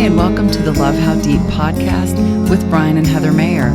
and welcome to the Love How Deep podcast with Brian and Heather Mayer.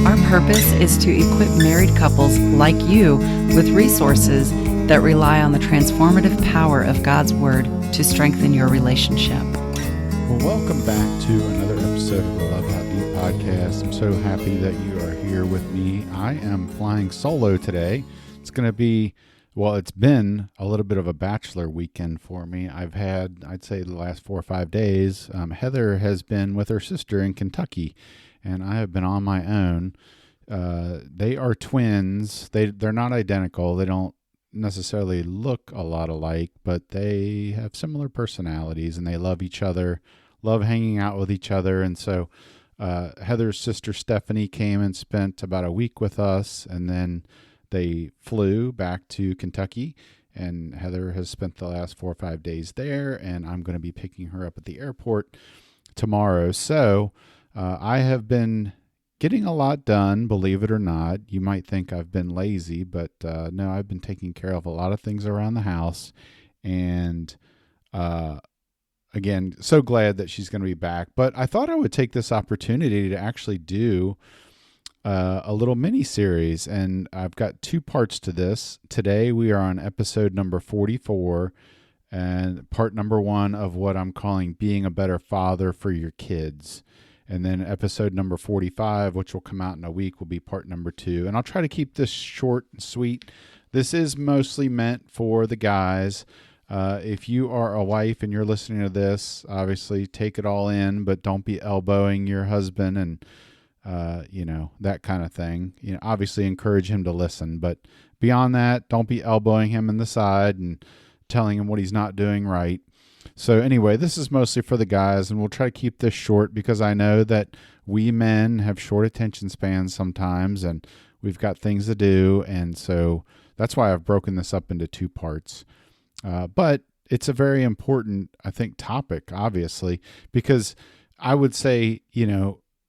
Our purpose is to equip married couples like you with resources that rely on the transformative power of God's Word to strengthen your relationship. Well, welcome back to another episode of the Love How Deep podcast. I'm so happy that you are here with me. I am flying solo today. It's going to be, it's been a little bit of a bachelor weekend for me. I've had, I'd say the last 4 or 5 days, Heather has been with her sister in Kentucky, and I have been on my own. They are twins. They're not identical. They don't necessarily look a lot alike, but they have similar personalities, and they love each other, love hanging out with each other. And so Heather's sister Stephanie came and spent about a week with us, and then they flew back to Kentucky, and Heather has spent the last 4 or 5 days there, and I'm going to be picking her up at the airport tomorrow. So I have been getting a lot done, believe it or not. You might think I've been lazy, but no, I've been taking care of a lot of things around the house. And again, so glad that she's going to be back. But I thought I would take this opportunity to actually do a little mini series, and I've got 2 parts to this. Today we are on episode number 44, and part number 1 of what I'm calling being a better father for your kids. And then episode number 45, which will come out in a week, will be part number 2. And I'll try to keep this short and sweet. This is mostly meant for the guys. If you are a wife and you're listening to this, obviously take it all in, but don't be elbowing your husband and that kind of thing. Obviously encourage him to listen, but beyond that, don't be elbowing him in the side and telling him what he's not doing right. So anyway, this is mostly for the guys, and we'll try to keep this short because I know that we men have short attention spans sometimes, and we've got things to do. And so that's why I've broken this up into 2 parts. But it's a very important, I think, topic, obviously, because I would say,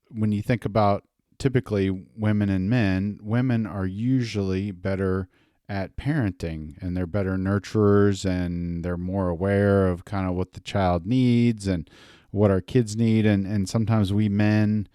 when you think about typically women and men, women are usually better at parenting, and they're better nurturers, and they're more aware of kind of what the child needs and what our kids need. And sometimes we men,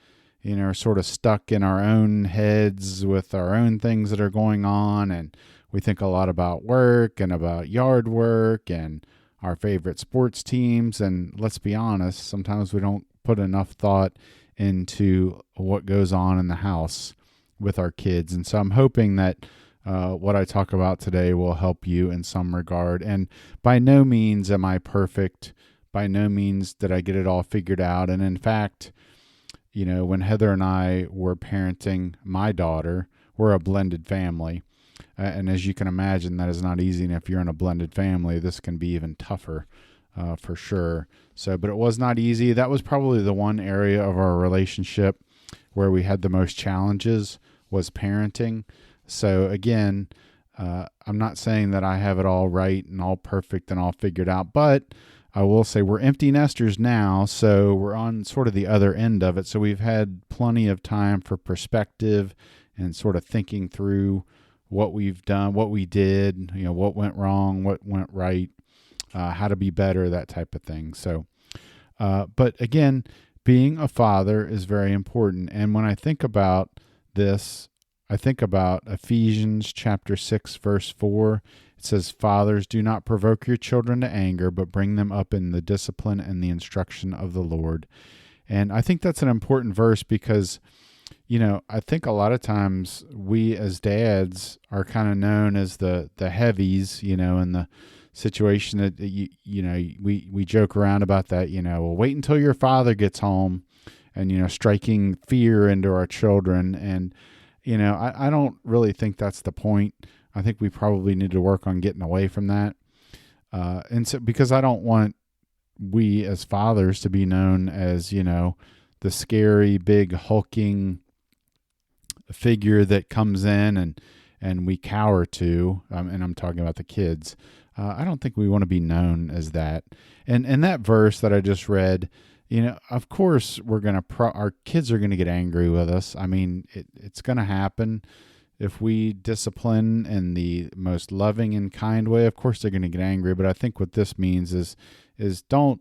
are sort of stuck in our own heads with our own things that are going on. And we think a lot about work and about yard work and our favorite sports teams. And let's be honest, sometimes we don't put enough thought into what goes on in the house with our kids. And so I'm hoping that what I talk about today will help you in some regard. And by no means am I perfect. By no means did I get it all figured out. And in fact, when Heather and I were parenting my daughter, we're a blended family. And as you can imagine, that is not easy. And if you're in a blended family, this can be even tougher. For sure. But it was not easy. That was probably the one area of our relationship where we had the most challenges, was parenting. So again, I'm not saying that I have it all right and all perfect and all figured out, but I will say we're empty nesters now. So we're on sort of the other end of it. So we've had plenty of time for perspective and sort of thinking through what we've done, what we did, what went wrong, what went right. How to be better, that type of thing. So, but again, being a father is very important. And when I think about this, I think about Ephesians chapter 6, verse 4. It says, "Fathers, do not provoke your children to anger, but bring them up in the discipline and the instruction of the Lord." And I think that's an important verse because, I think a lot of times we as dads are kind of known as the heavies, in the situation that we joke around about that, well, wait until your father gets home, and striking fear into our children. And I don't really think that's the point. I think we probably need to work on getting away from that, and so because I don't want we as fathers to be known as the scary big hulking figure that comes in and we cower to, and I'm talking about the kids. I don't think we want to be known as that. And that verse that I just read, of course we're going to, our kids are going to get angry with us. I mean, it's going to happen. If we discipline in the most loving and kind way, of course they're going to get angry. But I think what this means is don't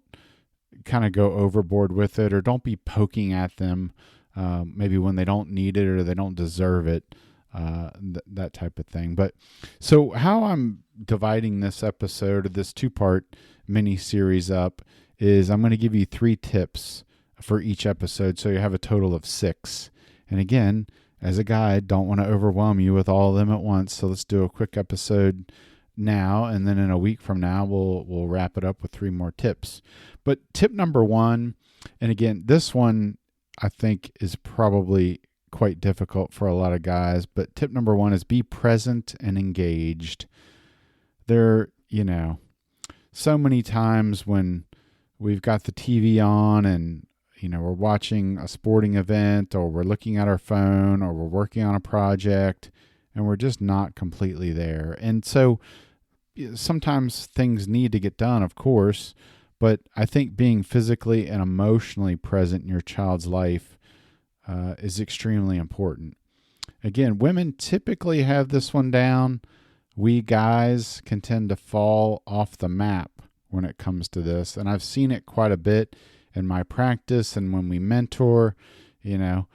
kind of go overboard with it, or don't be poking at them maybe when they don't need it or they don't deserve it, that type of thing. But so how I'm dividing this episode of this 2-part mini series up is I'm going to give you 3 tips for each episode, so you have a total of 6. And again, as a guide, don't want to overwhelm you with all of them at once. So let's do a quick episode now, and then in a week from now, we'll wrap it up with 3 more tips. But tip number 1, and again, this one I think is probably quite difficult for a lot of guys, but tip number 1 is be present and engaged. There, so many times when we've got the TV on and we're watching a sporting event, or we're looking at our phone, or we're working on a project, and we're just not completely there. And so sometimes things need to get done, of course, but I think being physically and emotionally present in your child's life is extremely important. Again, women typically have this one down. We guys can tend to fall off the map when it comes to this, and I've seen it quite a bit in my practice and when we mentor. A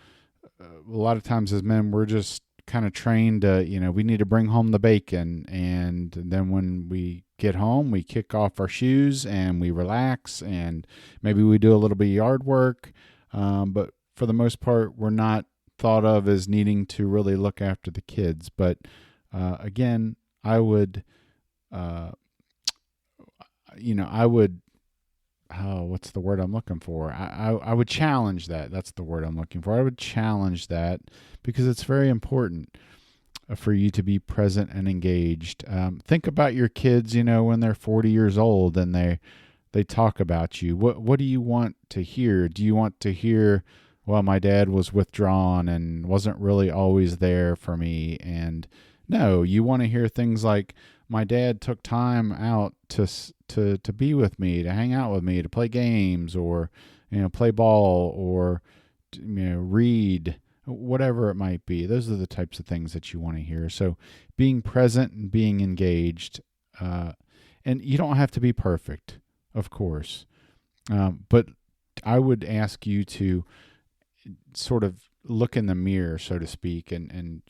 lot of times as men, we're just kind of trained to, we need to bring home the bacon, and then when we get home, we kick off our shoes and we relax, and maybe we do a little bit of yard work, but for the most part, we're not thought of as needing to really look after the kids. But again, I would what's the word I'm looking for? I would challenge that. That's the word I'm looking for. I would challenge that because it's very important for you to be present and engaged. Think about your kids, when they're 40 years old and they talk about you. What do you want to hear? Do you want to hear, well, my dad was withdrawn and wasn't really always there for me? And no, you want to hear things like, my dad took time out to be with me, to hang out with me, to play games, or play ball, or read, whatever it might be. Those are the types of things that you want to hear. So being present and being engaged, and you don't have to be perfect, of course, but I would ask you to sort of look in the mirror, so to speak, and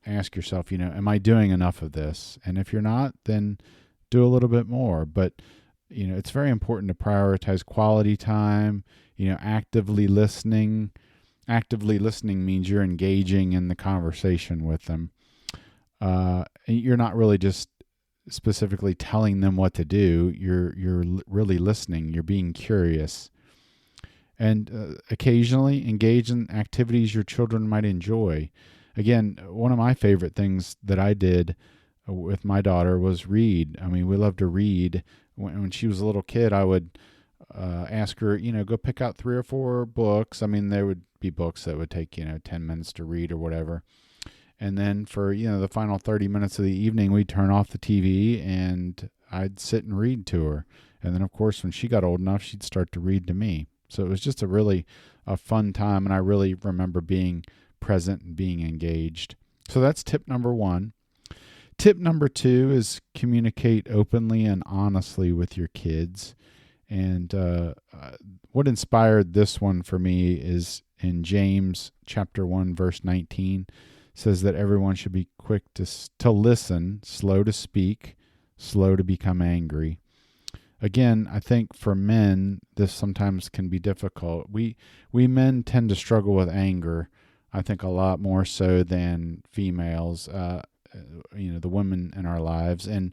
ask yourself, am I doing enough of this? And if you're not, then do a little bit more. But, it's very important to prioritize quality time, actively listening. Actively listening means you're engaging in the conversation with them. You're not really just specifically telling them what to do. You're really listening. You're being curious. And occasionally engage in activities your children might enjoy. Again, one of my favorite things that I did with my daughter was read. I mean, we love to read. When she was a little kid, I would ask her, go pick out 3 or 4 books. I mean, there would be books that would take, 10 minutes to read or whatever. And then for, the final 30 minutes of the evening, we'd turn off the TV and I'd sit and read to her. And then, of course, when she got old enough, she'd start to read to me. So it was just a fun time, and I really remember being present and being engaged. So that's tip number 1. Tip number 2 is communicate openly and honestly with your kids. And what inspired this one for me is in James chapter 1, verse 19, says that everyone should be quick to listen, slow to speak, slow to become angry. Again, I think for men, this sometimes can be difficult. We men tend to struggle with anger, I think a lot more so than females, the women in our lives. And,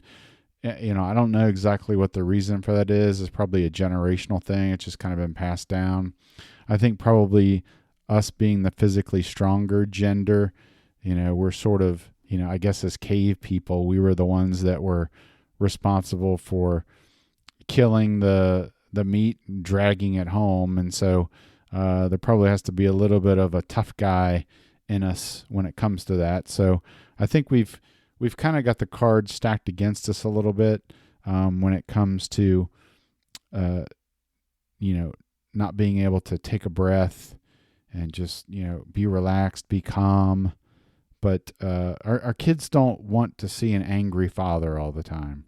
I don't know exactly what the reason for that is. It's probably a generational thing. It's just kind of been passed down. I think probably us being the physically stronger gender, we're sort of, I guess as cave people, we were the ones that were responsible for killing the meat and dragging it home. And so there probably has to be a little bit of a tough guy in us when it comes to that. So I think we've kind of got the cards stacked against us a little bit when it comes to not being able to take a breath and just be relaxed, be calm. But our kids don't want to see an angry father all the time.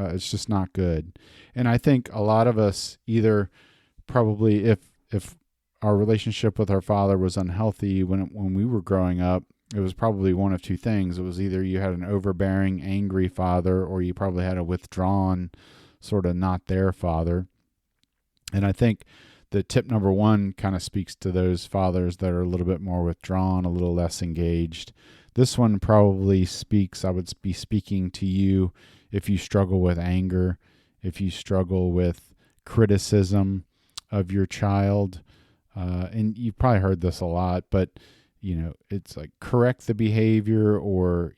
It's just not good. And I think a lot of us either probably if our relationship with our father was unhealthy when we were growing up, it was probably one of two things. It was either you had an overbearing, angry father, or you probably had a withdrawn, sort of not there father. And I think the tip number one kind of speaks to those fathers that are a little bit more withdrawn, a little less engaged. This one probably speaks, I would be speaking to you if you struggle with anger, if you struggle with criticism of your child. And you've probably heard this a lot, but, it's like correct the behavior or,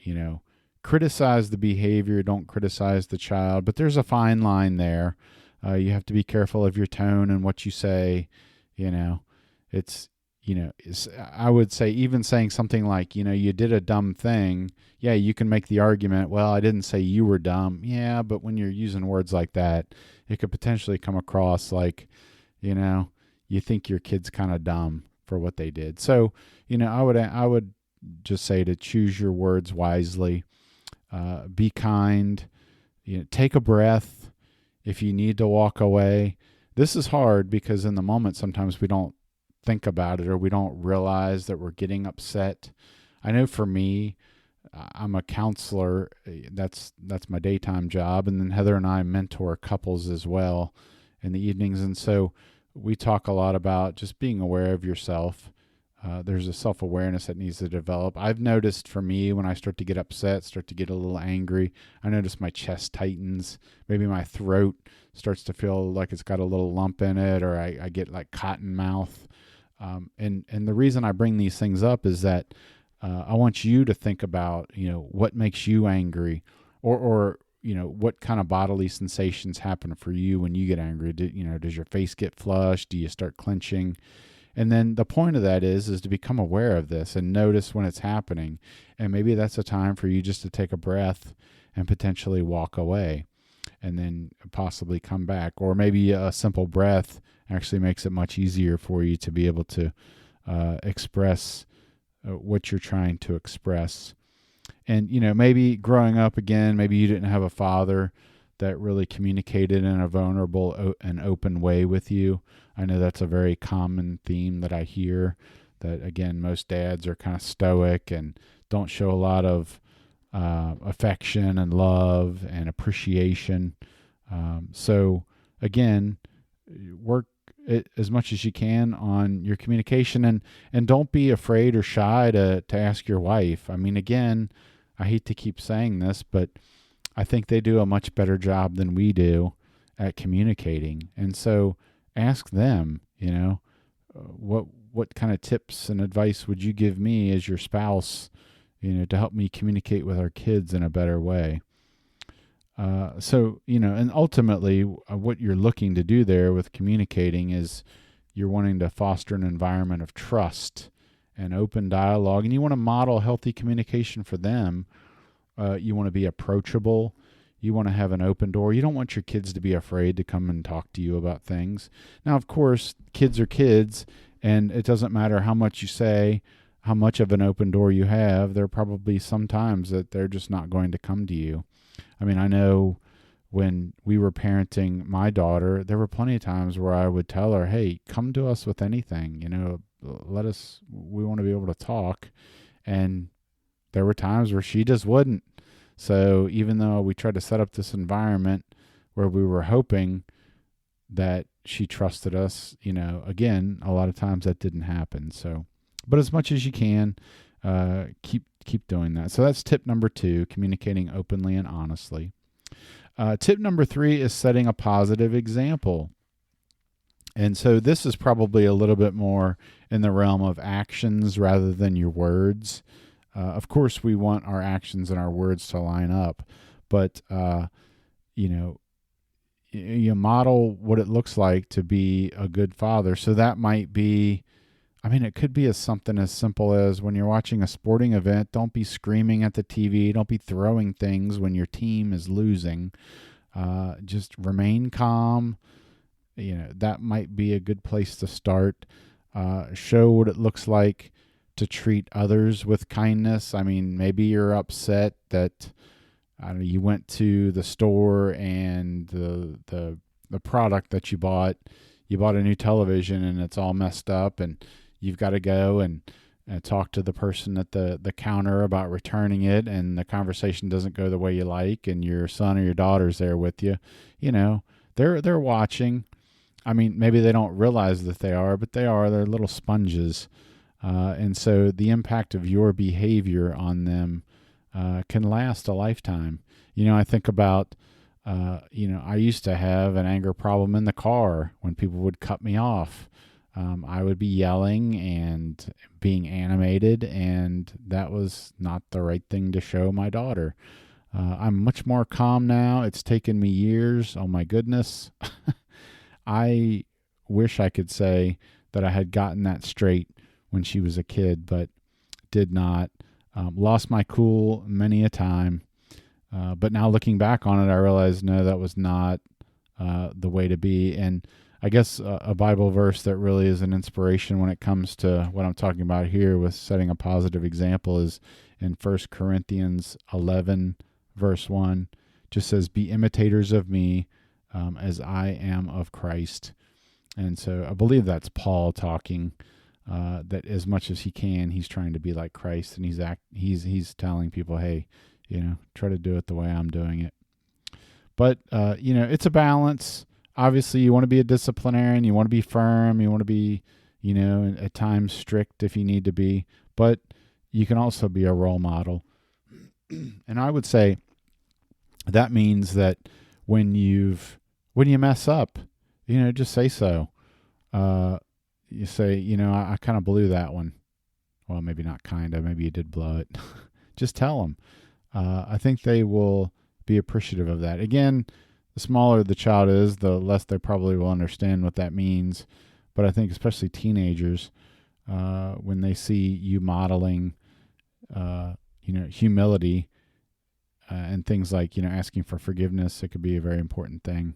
criticize the behavior, don't criticize the child. But there's a fine line there. You have to be careful of your tone and what you say. I would say even saying something like, you did a dumb thing. Yeah, you can make the argument, well, I didn't say you were dumb. Yeah, but when you're using words like that, it could potentially come across like, you think your kid's kind of dumb for what they did. So, I would just say to choose your words wisely, be kind, take a breath. If you need to walk away, this is hard because in the moment, sometimes we don't think about it or we don't realize that we're getting upset. I know for me, I'm a counselor. That's my daytime job. And then Heather and I mentor couples as well in the evenings. And so we talk a lot about just being aware of yourself. There's a self-awareness that needs to develop. I've noticed for me when I start to get upset, start to get a little angry, I notice my chest tightens. Maybe my throat starts to feel like it's got a little lump in it, or I get like cotton mouth. And the reason I bring these things up is that I want you to think about, what makes you angry or what kind of bodily sensations happen for you when you get angry. Does your face get flushed? Do you start clenching? And then the point of that is to become aware of this and notice when it's happening. And maybe that's a time for you just to take a breath and potentially walk away and then possibly come back. Or maybe a simple breath actually makes it much easier for you to be able to express what you're trying to express. And, maybe growing up again, maybe you didn't have a father that really communicated in a vulnerable and open way with you. I know that's a very common theme that I hear, that, again, most dads are kind of stoic and don't show a lot of affection and love and appreciation. So, again, work as much as you can on your communication and don't be afraid or shy to ask your wife. I mean, again, I hate to keep saying this, but I think they do a much better job than we do at communicating. And so ask them, what kind of tips and advice would you give me as your spouse, to help me communicate with our kids in a better way? And ultimately what you're looking to do there with communicating is you're wanting to foster an environment of trust and open dialogue, and you want to model healthy communication for them. You want to be approachable. You want to have an open door. You don't want your kids to be afraid to come and talk to you about things. Now, of course, kids are kids, and it doesn't matter how much you say, how much of an open door you have. There are probably some times that they're just not going to come to you. I mean, I know when we were parenting my daughter, there were plenty of times where I would tell her, hey, come to us with anything, we want to be able to talk. And there were times where she just wouldn't. So even though we tried to set up this environment where we were hoping that she trusted us, again, a lot of times that didn't happen. So, but as much as you can, keep doing that. So that's tip number 2, communicating openly and honestly. Tip number 3 is setting a positive example. And so this is probably a little bit more in the realm of actions rather than your words. Of course, we want our actions and our words to line up, but, you model what it looks like to be a good father. So that might be, it could be something as simple as when you're watching a sporting event, don't be screaming at the TV. Don't be throwing things when your team is losing. Just remain calm. That might be a good place to start. Show what it looks like to treat others with kindness. Maybe you're upset that you went to the store and the product that you bought, you bought a new television and it's all messed up, and you've got to go and talk to the person at the counter about returning it, and the conversation doesn't go the way you like, and your son or your daughter's there with you. They're watching. I mean, maybe they don't realize that they are, but they are. They're little sponges. And so the impact of your behavior on them can last a lifetime. I think about, I used to have an anger problem in the car when people would cut me off. I would be yelling and being animated, and that was not the right thing to show my daughter. I'm much more calm now. It's taken me years. Oh my goodness. I wish I could say that I had gotten that straight when she was a kid, but did not. Lost my cool many a time. But now looking back on it, I realize, no, that was not the way to be. And I guess a Bible verse that really is an inspiration when it comes to what I'm talking about here with setting a positive example is in 1 Corinthians 11, verse 1. Just says, be imitators of me as I am of Christ. And so I believe that's Paul talking, that as much as he can, he's trying to be like Christ, and he's telling people, hey, try to do it the way I'm doing it. But, it's a balance. Obviously, you want to be a disciplinarian, you want to be firm, you want to be, at times strict if you need to be, but you can also be a role model. And I would say that means that when you mess up, just say so. You say, I kind of blew that one. Well, maybe not kind of, maybe you did blow it. Just tell them. I think they will be appreciative of that. Again, the smaller the child is, the less they probably will understand what that means. But I think especially teenagers, when they see you modeling, humility and things like, asking for forgiveness, it could be a very important thing.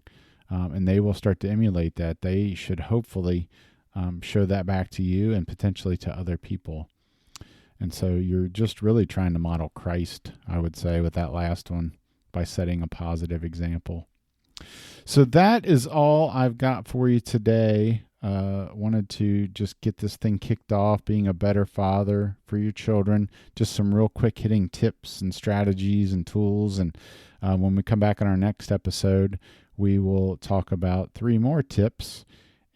And they will start to emulate that. They should hopefully show that back to you and potentially to other people. And so you're just really trying to model Christ, I would say, with that last one by setting a positive example. So that is all I've got for you today. Wanted to just get this thing kicked off, being a better father for your children. Just some real quick hitting tips and strategies and tools. And when we come back on our next episode, we will talk about 3 more tips.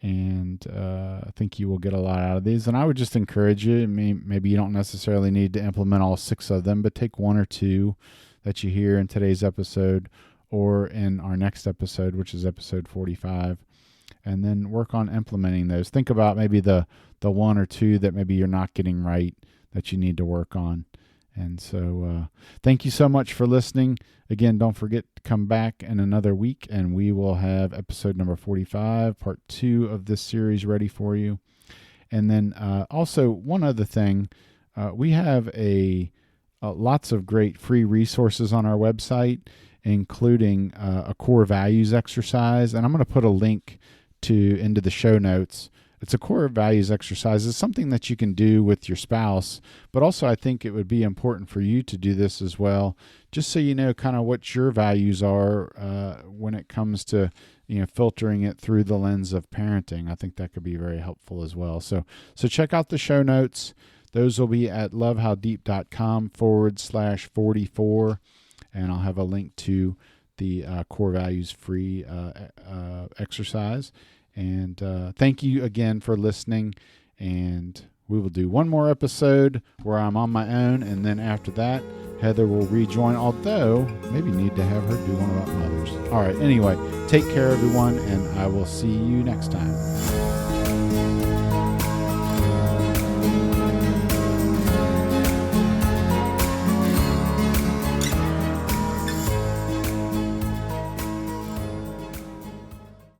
And I think you will get a lot out of these. And I would just encourage you, maybe you don't necessarily need to implement all 6 of them, but take 1 or 2 that you hear in today's episode or in our next episode, which is episode 45, and then work on implementing those. Think about maybe the 1 or 2 that maybe you're not getting right that you need to work on. And so thank you so much for listening. Again, don't forget to come back in another week, and we will have episode number 45, part 2 of this series ready for you. And then also one other thing, we have lots of great free resources on our website, including a core values exercise. And I'm going to put a link into the show notes. It's a core values exercise. It's something that you can do with your spouse, but also I think it would be important for you to do this as well, just so you know kind of what your values are when it comes to filtering it through the lens of parenting. I think that could be very helpful as well. So check out the show notes. Those will be at lovehowdeep.com/44, and I'll have a link to the core values free exercise. And thank you again for listening. And we will do 1 more episode where I'm on my own. And then after that, Heather will rejoin, although maybe need to have her do one about mothers. All right. Anyway, take care, everyone. And I will see you next time.